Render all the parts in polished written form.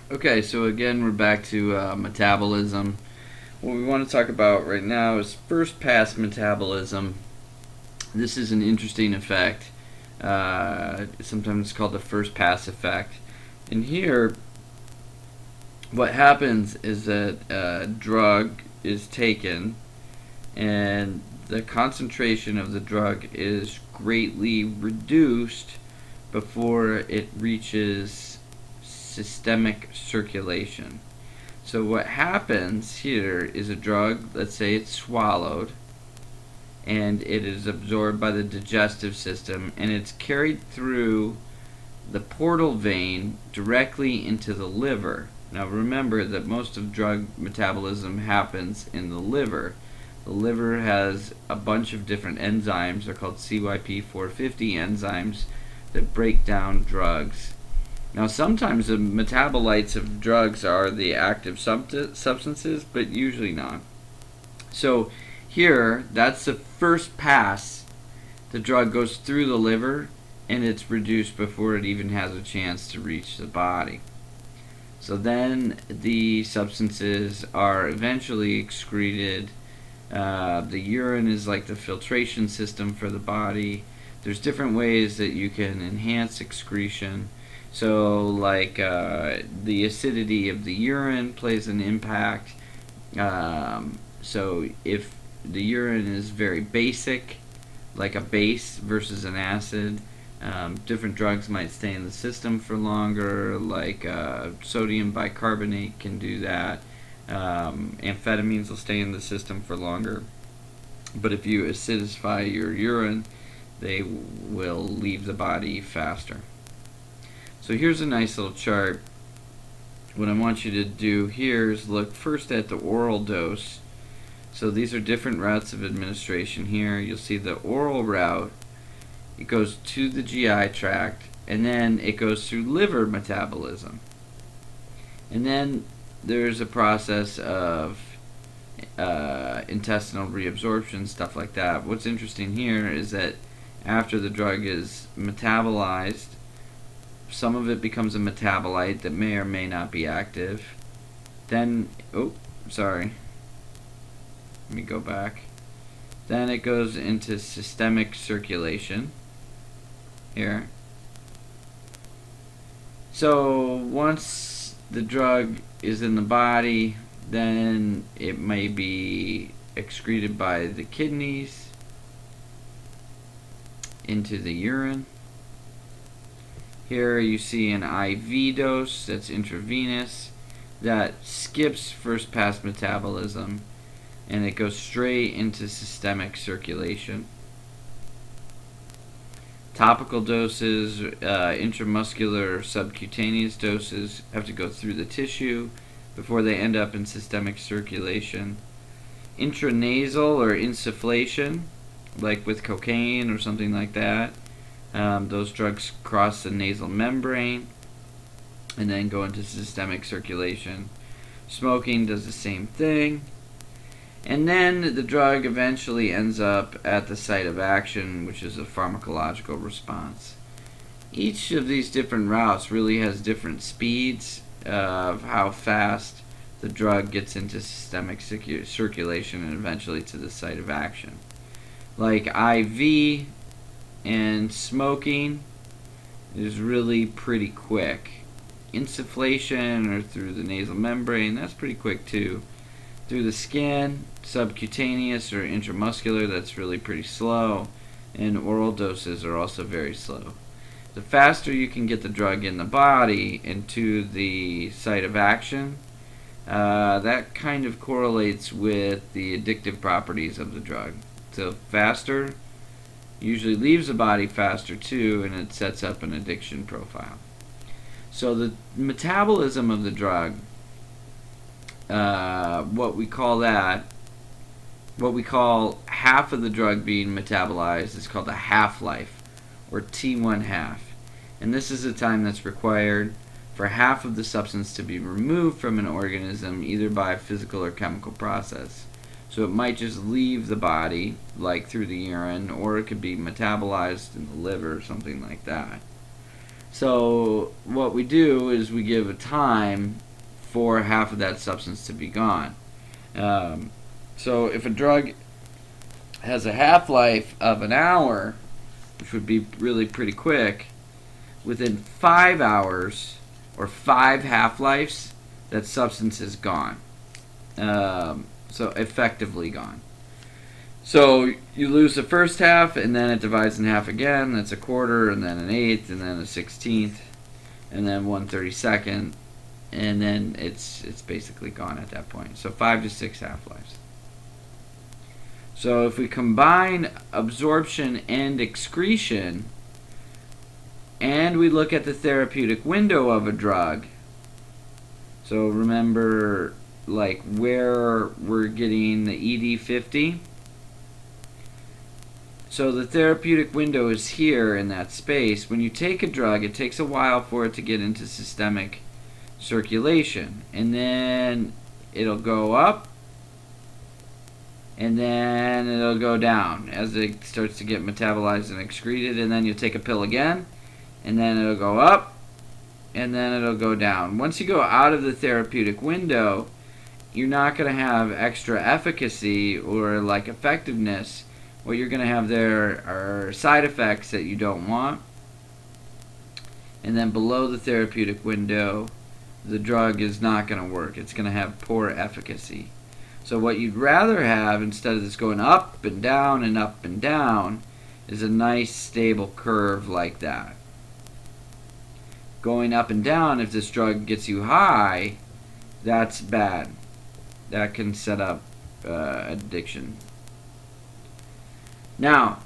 Okay, so again, we're back to metabolism. What we want to talk about right now is first pass metabolism. This is an interesting effect. Sometimes it's called the first pass effect. And here, what happens is that a drug is taken, and the concentration of the drug is greatly reduced before it reaches systemic circulation. So what happens here is a drug, let's say it's swallowed, and it is absorbed by the digestive system, and it's carried through the portal vein directly into the liver. Now remember that most of drug metabolism happens in the liver. The liver has a bunch of different enzymes. They're called CYP450 enzymes that break down drugs. Now, sometimes the metabolites of drugs are the active substances, but usually not. So here, that's the first pass. The drug goes through the liver, and it's reduced before it even has a chance to reach the body. So then the substances are eventually excreted. The urine is like the filtration system for the body. There's different ways that you can enhance excretion. So, like the acidity of the urine plays an impact. So, if the urine is very basic, like a base versus an acid, different drugs might stay in the system for longer, like sodium bicarbonate can do that. Amphetamines will stay in the system for longer. But if you acidify your urine, they will leave the body faster. So here's a nice little chart. What I want you to do here is look first at the oral dose. So these are different routes of administration here. You'll see the oral route, it goes to the GI tract, and then it goes through liver metabolism. And then there's a process of intestinal reabsorption, stuff like that. What's interesting here is that after the drug is metabolized, some of it becomes a metabolite that may or may not be active. Then, let me go back. Then it goes into systemic circulation here. So once the drug is in the body, then it may be excreted by the kidneys into the urine. Here you see an IV dose that's intravenous that skips first pass metabolism, and it goes straight into systemic circulation. Topical doses, intramuscular, subcutaneous doses have to go through the tissue before they end up in systemic circulation. Intranasal or insufflation, like with cocaine or something like that, those drugs cross the nasal membrane and then go into systemic circulation. Smoking does the same thing. And then the drug eventually ends up at the site of action, which is a pharmacological response. Each of these different routes really has different speeds of how fast the drug gets into systemic circulation and eventually to the site of action. Like IV and smoking is really pretty quick. Insufflation or through the nasal membrane, that's pretty quick too. Through the skin, subcutaneous or intramuscular, that's really pretty slow. And oral doses are also very slow. The faster you can get the drug in the body and to the site of action, that kind of correlates with the addictive properties of the drug. So faster usually leaves the body faster too, and it sets up an addiction profile. So the metabolism of the drug, what we call half of the drug being metabolized is called a half-life, or T1 half. And this is the time that's required for half of the substance to be removed from an organism, either by a physical or chemical process. So it might just leave the body, like through the urine, or it could be metabolized in the liver, something like that. So what we do is we give a time for half of that substance to be gone. So if a drug has a half-life of an hour, which would be really pretty quick, within 5 hours or 5 half-lives, that substance is gone. So effectively gone. So you lose the first half, and then it divides in half again. That's a quarter, and then an eighth, and then a 16th, and then 1/32, and then it's basically gone at that point. So 5 to 6 half-lives. So if we combine absorption and excretion, and we look at the therapeutic window of a drug, so remember like where we're getting the ED50. So the therapeutic window is here in that space. When you take a drug, it takes a while for it to get into systemic circulation, and then it'll go up, and then it'll go down as it starts to get metabolized and excreted, and then you'll take a pill again, and then it'll go up, and then it'll go down. Once you go out of the therapeutic window, you're not going to have extra efficacy or like effectiveness. What you're going to have there are side effects that you don't want. And then below the therapeutic window, the drug is not going to work. It's going to have poor efficacy. So what you'd rather have, instead of this going up and down and up and down, is a nice stable curve like that. Going up and down, if this drug gets you high, that's bad. That can set up addiction. Now,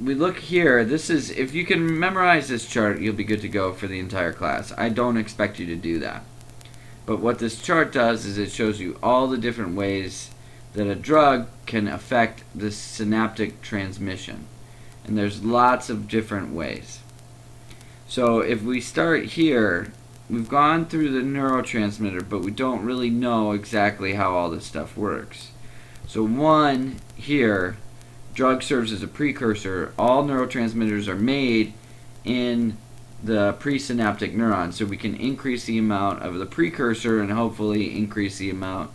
we look here. This is, if you can memorize this chart, you'll be good to go for the entire class. I don't expect you to do that. But what this chart does is it shows you all the different ways that a drug can affect the synaptic transmission. And there's lots of different ways. So if we start here, we've gone through the neurotransmitter, but we don't really know exactly how all this stuff works. So one here, drug serves as a precursor. All neurotransmitters are made in the presynaptic neuron, so we can increase the amount of the precursor and hopefully increase the amount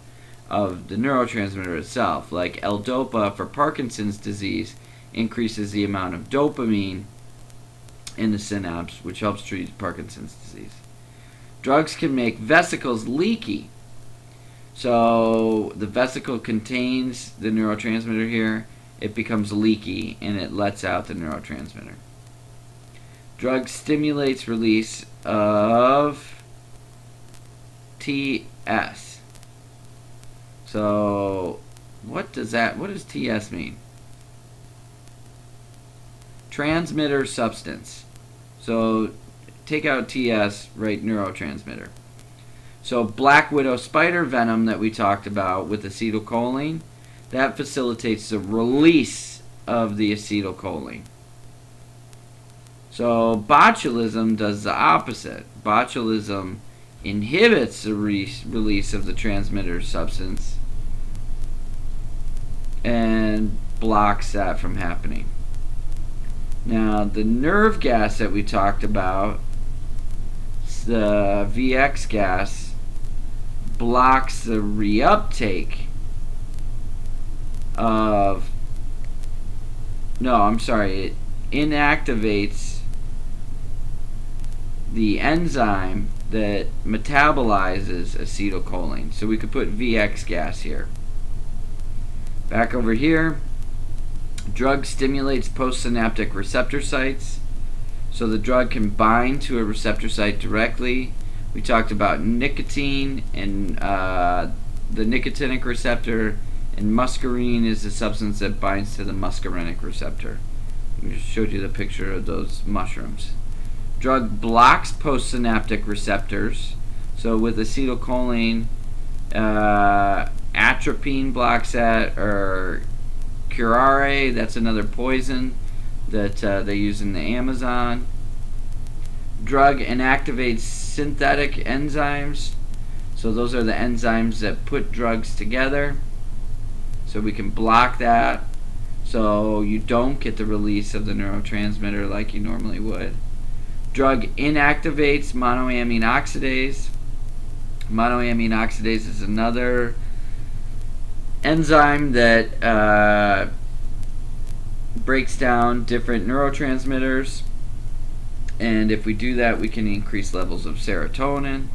of the neurotransmitter itself. Like L-DOPA for Parkinson's disease increases the amount of dopamine in the synapse, which helps treat Parkinson's disease. Drugs can make vesicles leaky. So the vesicle contains the neurotransmitter here. It becomes leaky and it lets out the neurotransmitter. Drug stimulates release of TS. So what does TS mean? Transmitter substance. So take out TS, write neurotransmitter. So black widow spider venom that we talked about with acetylcholine, that facilitates the release of the acetylcholine. So botulism does the opposite. Botulism inhibits the release of the transmitter substance and blocks that from happening. Now the nerve gas that we talked about, the VX gas, blocks the reuptake of, it inactivates the enzyme that metabolizes acetylcholine. So we could put VX gas here. Back over here, drug stimulates postsynaptic receptor sites. So the drug can bind to a receptor site directly. We talked about nicotine and the nicotinic receptor, and muscarine is the substance that binds to the muscarinic receptor. I just showed you the picture of those mushrooms. Drug blocks postsynaptic receptors. So with acetylcholine, atropine blocks that, or curare, that's another poison that they use in the Amazon. Drug inactivates synthetic enzymes. So those are the enzymes that put drugs together. So we can block that so you don't get the release of the neurotransmitter like you normally would. Drug inactivates monoamine oxidase. Monoamine oxidase is another enzyme that breaks down different neurotransmitters, and if we do that, we can increase levels of serotonin.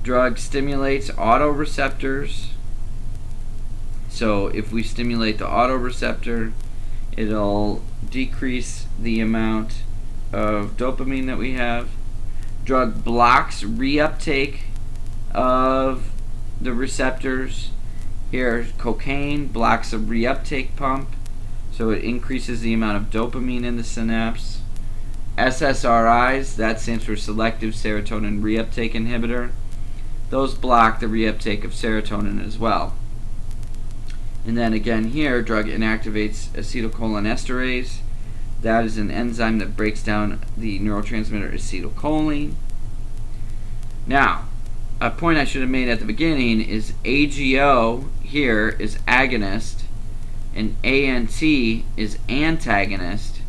Drug stimulates autoreceptors. So if we stimulate the autoreceptor, it'll decrease the amount of dopamine that we have. Drug blocks reuptake of the receptors. Here, cocaine blocks a reuptake pump, so it increases the amount of dopamine in the synapse. SSRIs, that stands for selective serotonin reuptake inhibitor. Those block the reuptake of serotonin as well. And then again here, drug inactivates acetylcholinesterase. That is an enzyme that breaks down the neurotransmitter acetylcholine. Now, a point I should have made at the beginning is AGO here is agonist and ANT is antagonist.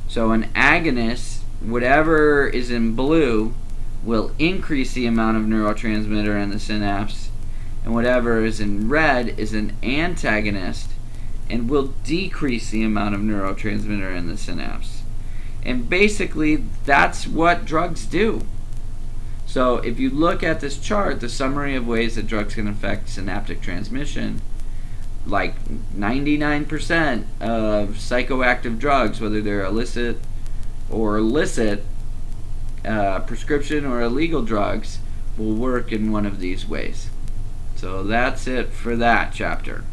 So an agonist, whatever is in blue, will increase the amount of neurotransmitter in the synapse, and whatever is in red is an antagonist and will decrease the amount of neurotransmitter in the synapse. And basically, that's what drugs do. So if you look at this chart, the summary of ways that drugs can affect synaptic transmission, like 99% of psychoactive drugs, whether they're illicit, prescription or illegal drugs, will work in one of these ways. So that's it for that chapter.